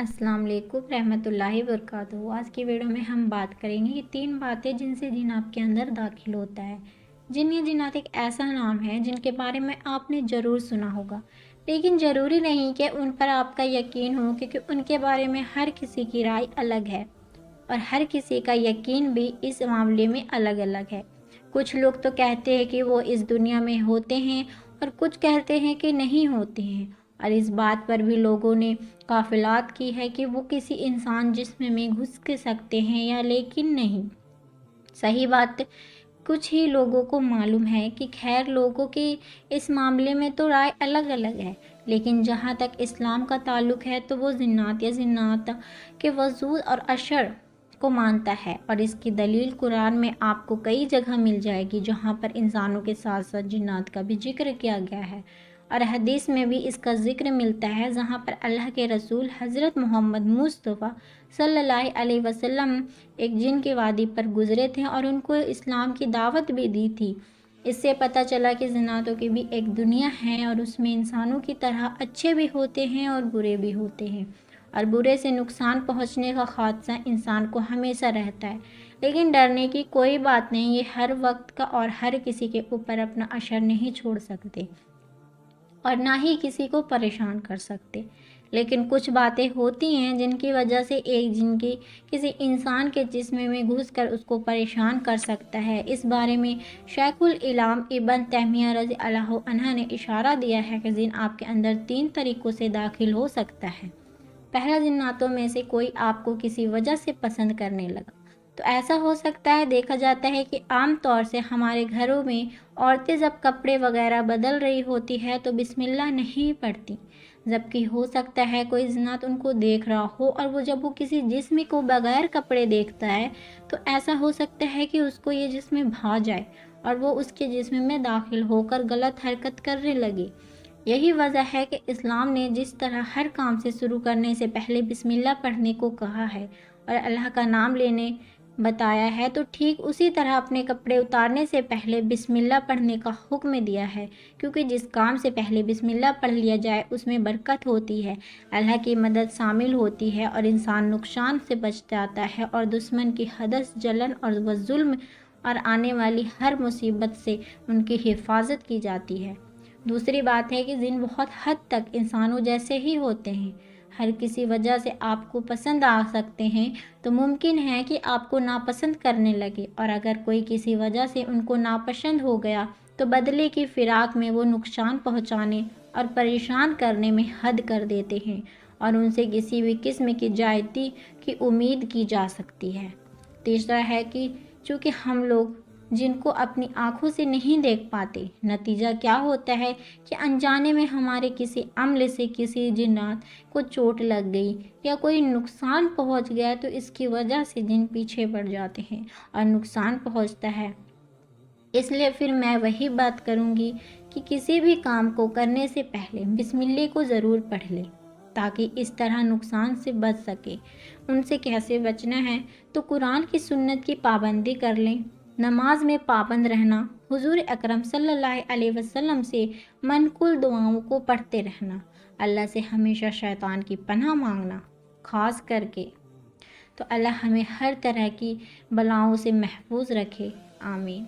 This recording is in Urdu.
السلام علیکم رحمۃ اللہ وبرکاتہ۔ آج کی ویڈیو میں ہم بات کریں گے کہ 3 باتیں جن سے جن آپ کے اندر داخل ہوتا ہے۔ جن یا جنات ایک ایسا نام ہے جن کے بارے میں آپ نے ضرور سنا ہوگا، لیکن ضروری نہیں کہ ان پر آپ کا یقین ہو، کیونکہ ان کے بارے میں ہر کسی کی رائے الگ ہے اور ہر کسی کا یقین بھی اس معاملے میں الگ الگ ہے۔ کچھ لوگ تو کہتے ہیں کہ وہ اس دنیا میں ہوتے ہیں اور کچھ کہتے ہیں کہ نہیں ہوتے ہیں، اور اس بات پر بھی لوگوں نے قافلات کی ہے کہ وہ کسی انسان جسم میں گھس کے سکتے ہیں یا لیکن نہیں۔ صحیح بات کچھ ہی لوگوں کو معلوم ہے کہ خیر لوگوں کی اس معاملے میں تو رائے الگ الگ ہے، لیکن جہاں تک اسلام کا تعلق ہے تو وہ جنات یا جنات کے وجود اور اشر کو مانتا ہے، اور اس کی دلیل قرآن میں آپ کو کئی جگہ مل جائے گی جہاں پر انسانوں کے ساتھ ساتھ جنات کا بھی ذکر کیا گیا ہے، اور حدیث میں بھی اس کا ذکر ملتا ہے جہاں پر اللہ کے رسول حضرت محمد مصطفیٰ صلی اللہ علیہ وسلم ایک جن کی وادی پر گزرے تھے اور ان کو اسلام کی دعوت بھی دی تھی۔ اس سے پتہ چلا کہ جناتوں کی بھی ایک دنیا ہے اور اس میں انسانوں کی طرح اچھے بھی ہوتے ہیں اور برے بھی ہوتے ہیں، اور برے سے نقصان پہنچنے کا خادشہ انسان کو ہمیشہ رہتا ہے، لیکن ڈرنے کی کوئی بات نہیں، یہ ہر وقت کا اور ہر کسی کے اوپر اپنا اثر نہیں چھوڑ سکتے اور نہ ہی کسی کو پریشان کر سکتے، لیکن کچھ باتیں ہوتی ہیں جن کی وجہ سے ایک جن کی کسی انسان کے جسم میں گھس کر اس کو پریشان کر سکتا ہے۔ اس بارے میں شیخ الاسلام ابن تیمیہ رضی اللہ عنہ نے اشارہ دیا ہے کہ جن آپ کے اندر 3 طریقوں سے داخل ہو سکتا ہے۔ پہلا، جناتوں میں سے کوئی آپ کو کسی وجہ سے پسند کرنے لگا، تو ایسا ہو سکتا ہے۔ دیکھا جاتا ہے کہ عام طور سے ہمارے گھروں میں عورتیں جب کپڑے وغیرہ بدل رہی ہوتی ہے تو بسم اللہ نہیں پڑھتی، جبکہ ہو سکتا ہے کوئی جنات ان کو دیکھ رہا ہو، اور وہ جب وہ کسی جسم کو بغیر کپڑے دیکھتا ہے تو ایسا ہو سکتا ہے کہ اس کو یہ جسم بھا جائے اور وہ اس کے جسم میں داخل ہو کر غلط حرکت کرنے لگے۔ یہی وجہ ہے کہ اسلام نے جس طرح ہر کام سے شروع کرنے سے پہلے بسم اللہ پڑھنے کو کہا ہے اور اللہ کا نام لینے بتایا ہے، تو ٹھیک اسی طرح اپنے کپڑے اتارنے سے پہلے بسم اللہ پڑھنے کا حکم دیا ہے، کیونکہ جس کام سے پہلے بسم اللہ پڑھ لیا جائے اس میں برکت ہوتی ہے، اللہ کی مدد شامل ہوتی ہے اور انسان نقصان سے بچ جاتا ہے اور دشمن کی حسد، جلن اور ظلم اور آنے والی ہر مصیبت سے ان کی حفاظت کی جاتی ہے۔ دوسری بات ہے کہ جن بہت حد تک انسانوں جیسے ہی ہوتے ہیں، ہر کسی وجہ سے آپ کو پسند آ سکتے ہیں، تو ممکن ہے کہ آپ کو ناپسند کرنے لگے، اور اگر کوئی کسی وجہ سے ان کو ناپسند ہو گیا تو بدلے کی فراق میں وہ نقصان پہنچانے اور پریشان کرنے میں حد کر دیتے ہیں اور ان سے کسی بھی قسم کی زیادتی کی امید کی جا سکتی ہے۔ تیسرا ہے کہ چونکہ ہم لوگ جن کو اپنی آنکھوں سے نہیں دیکھ پاتے، نتیجہ کیا ہوتا ہے کہ انجانے میں ہمارے کسی عمل سے کسی جنات کو چوٹ لگ گئی یا کوئی نقصان پہنچ گیا تو اس کی وجہ سے جن پیچھے پڑ جاتے ہیں اور نقصان پہنچتا ہے۔ اس لیے پھر میں وہی بات کروں گی کہ کسی بھی کام کو کرنے سے پہلے بسم اللہ کو ضرور پڑھ لیں تاکہ اس طرح نقصان سے بچ سکے۔ ان سے کیسے بچنا ہے تو قرآن کی سنت کی پابندی کر لیں، نماز میں پابند رہنا، حضور اکرم صلی اللہ علیہ وسلم سے منقول دعاؤں کو پڑھتے رہنا، اللہ سے ہمیشہ شیطان کی پناہ مانگنا خاص کر کے، تو اللہ ہمیں ہر طرح کی بلاؤں سے محفوظ رکھے، آمین۔